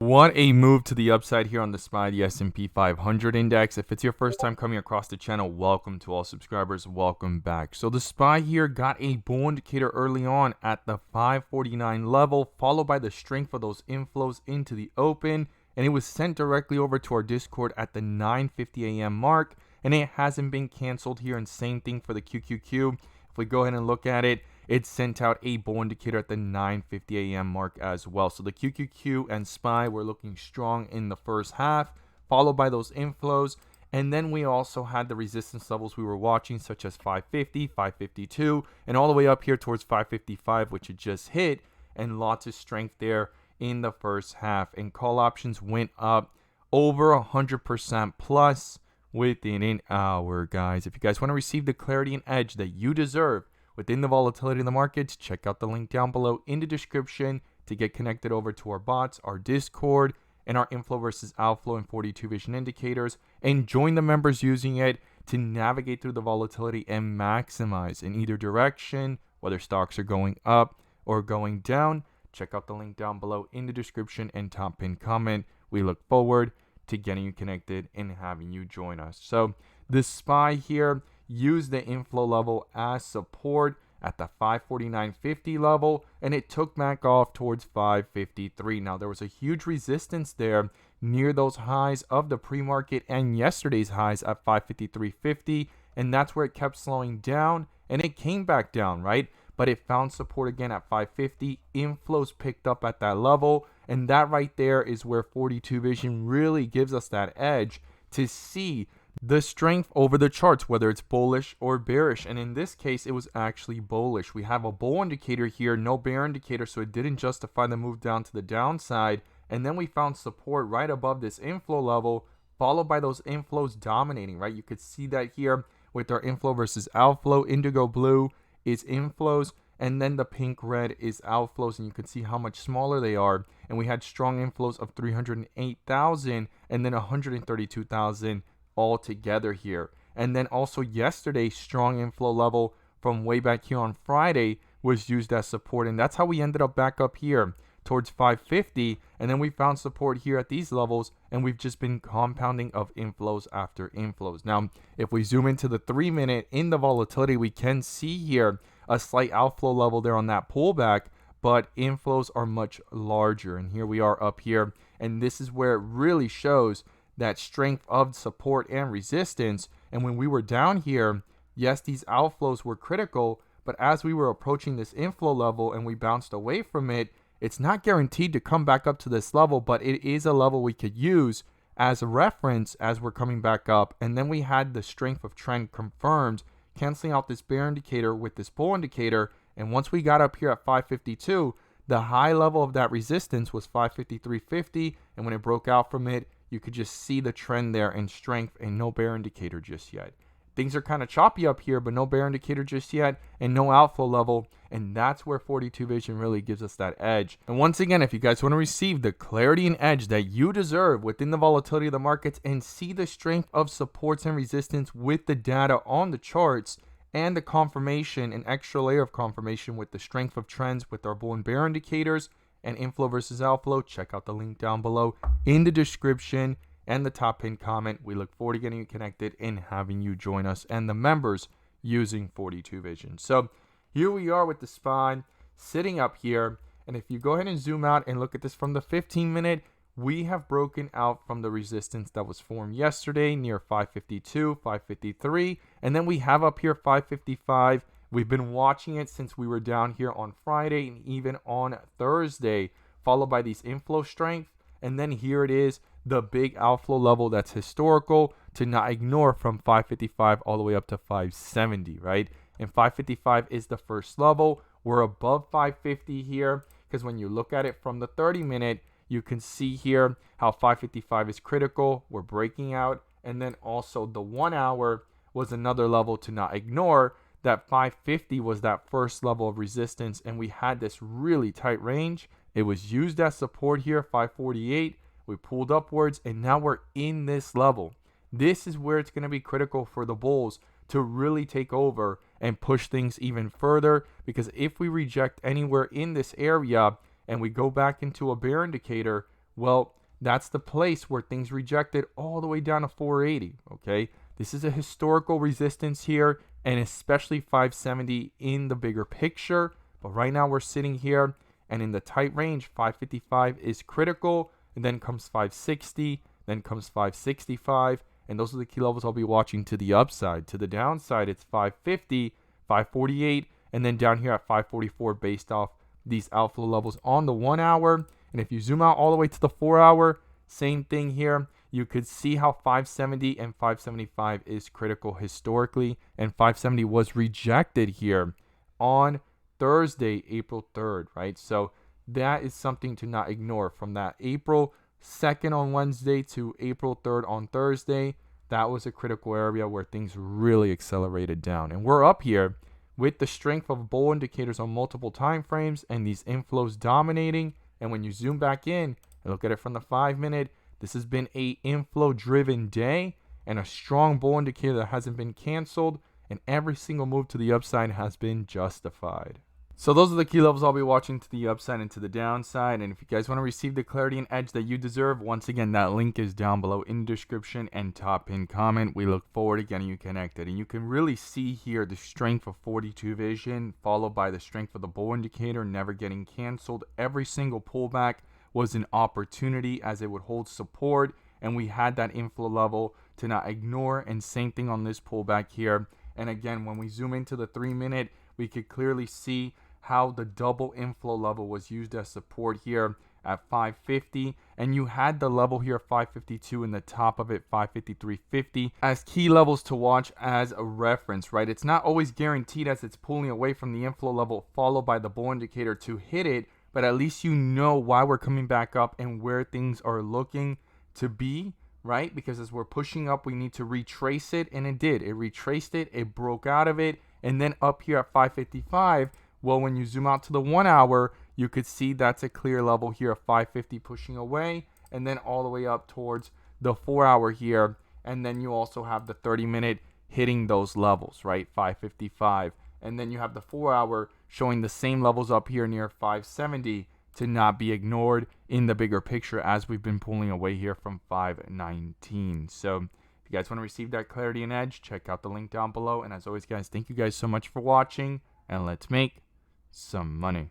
What a move to the upside here on the SPY, the SP 500 index. If it's your first time coming across the channel, welcome to all subscribers. Welcome back. So the SPY here got a bull indicator early on at the 549 level, followed by the strength of those inflows into the open. And it was sent directly over to our Discord at the 9:50 a.m. mark. And it hasn't been canceled here. And same thing for the QQQ. If we go ahead and look at it, it sent out a bull indicator at the 9:50 a.m. mark as well. So the QQQ and SPY were looking strong in the first half, followed by those inflows. And then we also had the resistance levels we were watching, such as 550, 552, and all the way up here towards 555, which it just hit. And lots of strength there in the first half. And call options went up over 100% plus within an hour, guys. If you guys want to receive the clarity and edge that you deserve within the volatility in the markets, check out the link down below in the description to get connected over to our bots, our Discord, and our inflow versus outflow and 42 vision indicators, and join the members using it to navigate through the volatility and maximize in either direction, whether stocks are going up or going down. Check out the link down below in the description and top pinned comment. We look forward to getting you connected and having you join us. So the SPY here used the inflow level as support at the 549.50 level, and it took back off towards 553. Now there was a huge resistance there near those highs of the pre-market and yesterday's highs at 553.50, and that's where it kept slowing down, and it came back down, right? But it found support again at 550. Inflows picked up at that level, and that right there is where 42 vision really gives us that edge to see the strength over the charts, whether it's bullish or bearish. And in this case, it was actually bullish. We have a bull indicator here, no bear indicator, so it didn't justify the move down to the downside. And then we found support right above this inflow level, followed by those inflows dominating, right? You could see that here with our inflow versus outflow. Indigo blue is inflows, and then the pink red is outflows, and you can see how much smaller they are. And we had strong inflows of 308,000 and then 132,000 all together here. And then also yesterday, strong inflow level from way back here on Friday was used as support, and that's how we ended up back up here towards 550. And then we found support here at these levels, and we've just been compounding of inflows after inflows. Now if we zoom into the 3-minute in the volatility, we can see here a slight outflow level there on that pullback, but inflows are much larger. And here we are up here, and this is where it really shows that strength of support and resistance. And when we were down here, yes, these outflows were critical, but as we were approaching this inflow level and we bounced away from it, it's not guaranteed to come back up to this level, but it is a level we could use as a reference as we're coming back up. And then we had the strength of trend confirmed, canceling out this bear indicator with this bull indicator. And once we got up here at 552, the high level of that resistance was 553.50, and when it broke out from it, you could just see the trend there in strength, and no bear indicator just yet. Things are kind of choppy up here, but no bear indicator just yet and no outflow level. And that's where 42 vision really gives us that edge. And once again, if you guys want to receive the clarity and edge that you deserve within the volatility of the markets and see the strength of supports and resistance with the data on the charts and the confirmation, an extra layer of confirmation with the strength of trends with our bull and bear indicators and inflow versus outflow, check out the link down below in the description and the top pinned comment. We look forward to getting you connected and having you join us and the members using 42 vision. So here we are with the SPY sitting up here, and if you go ahead and zoom out and look at this from the 15-minute, we have broken out from the resistance that was formed yesterday near 552, 553, and then we have up here 555. We've been watching it since we were down here on Friday and even on Thursday, followed by these inflow strength. And then here it is, the big outflow level that's historical to not ignore, from 555 all the way up to 570, right? And 555 is the first level. We're above 550 here because when you look at it from the 30-minute, you can see here how 555 is critical. We're breaking out. And then also the 1 hour was another level to not ignore. That 550 was that first level of resistance, and we had this really tight range. It was used as support here, 548. We pulled upwards, and now we're in this level. This is where it's going to be critical for the bulls to really take over and push things even further, because if we reject anywhere in this area and we go back into a bear indicator, Well, that's the place where things rejected all the way down to 480. Okay, this is a historical resistance here, and especially 570 in the bigger picture. But right now we're sitting here, and in the tight range, 555 is critical, and then comes 560, then comes 565, and those are the key levels I'll be watching to the upside. To the downside, it's 550, 548, and then down here at 544 based off these outflow levels on the 1 hour. And if you zoom out all the way to the 4 hour, same thing here. You could see how 570 and 575 is critical historically, and 570 was rejected here on Thursday, April 3rd, right? So that is something to not ignore. From that April 2nd on Wednesday to April 3rd on Thursday, that was a critical area where things really accelerated down. And we're up here with the strength of bull indicators on multiple time frames and these inflows dominating. And when you zoom back in and look at it from the 5-minute, this has been a inflow driven day and a strong bull indicator that hasn't been canceled, and every single move to the upside has been justified. So those are the key levels I'll be watching to the upside and to the downside. And if you guys want to receive the clarity and edge that you deserve, once again, that link is down below in the description and top pinned comment. We look forward to getting you connected. And you can really see here the strength of 42 vision, followed by the strength of the bull indicator never getting canceled. Every single pullback was an opportunity as it would hold support. And we had that inflow level to not ignore. And same thing on this pullback here. And again, when we zoom into the 3-minute, we could clearly see how the double inflow level was used as support here at 550, and you had the level here 552 in the top of it 553.50 as key levels to watch as a reference, right? It's not always guaranteed as it's pulling away from the inflow level followed by the bull indicator to hit it, but at least you know why we're coming back up and where things are looking to be, right? Because as we're pushing up, we need to retrace it, and it did. It retraced it, it broke out of it, and then up here at 555, well, when you zoom out to the 1 hour, you could see that's a clear level here of 550 pushing away, and then all the way up towards the 4 hour here. And then you also have the 30-minute hitting those levels, right? 555. And then you have the 4 hour showing the same levels up here near 570 to not be ignored in the bigger picture as we've been pulling away here from 519. So if you guys want to receive that clarity and edge, check out the link down below. And as always, guys, thank you guys so much for watching, and let's make some money.